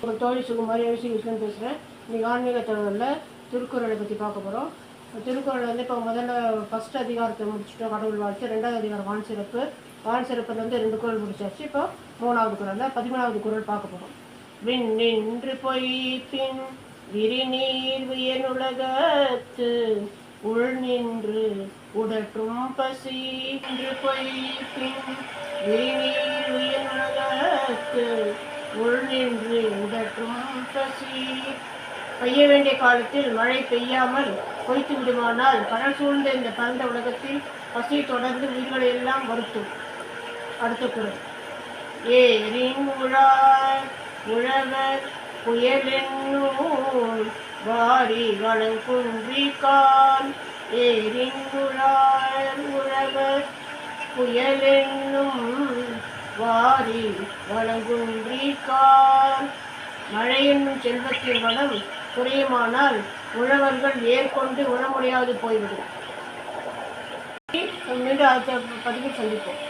உங்கள் தோழி சுகுமாரி விஷயம் பேசுகிறேன். இன்றைக்கி ஆன்மீக தகவலில் திருக்குறளை பற்றி பார்க்க போகிறோம். திருக்குறள் வந்து இப்போ முதல்ல ஃபஸ்ட் அதிகாரத்தை முடிச்சுட்டோம், கடவுள் வாழ்த்து. ரெண்டாவது அதிகாரம் வான் சிறப்பு. வான் சிறப்பில் வந்து 2 குறள் முடிச்சாச்சு. இப்போ 3வது குறளில் 13வது குறள் பார்க்க போகிறோம். விண் நின்று பொய்ப்பின் விரிநீர் உயனுலகத்து உள் நின்று உடற்றும் பசி நின்று பொய்ப்பின் விரிநீர் உயனுலகத்து உள் நின்று உடற்றும் பசி. பெய்ய வேண்டிய காலத்தில் மழை பெய்யாமல் பொய்த்து விடுமானால் கடல் சூழ்ந்த இந்த பரந்த உலகத்தில் பசி தொடர்ந்து உயிர்களை எல்லாம் வருத்தும். அடுத்த குறள். ஏரின் உழவர் புயலென்னூல் வாரி வளங்குன்றிக்கால். ஏரின் உழவர் புயலென்னும் வாரி வளங்குன்றிக்கால். மழை என்னும் செல்வத்தின் வளம் குறையுமானால் உழவர்கள் ஏற்கொண்டு உண முடியாது போய்விடும். மீண்டும் அடுத்த பதிவில் சந்திப்போம்.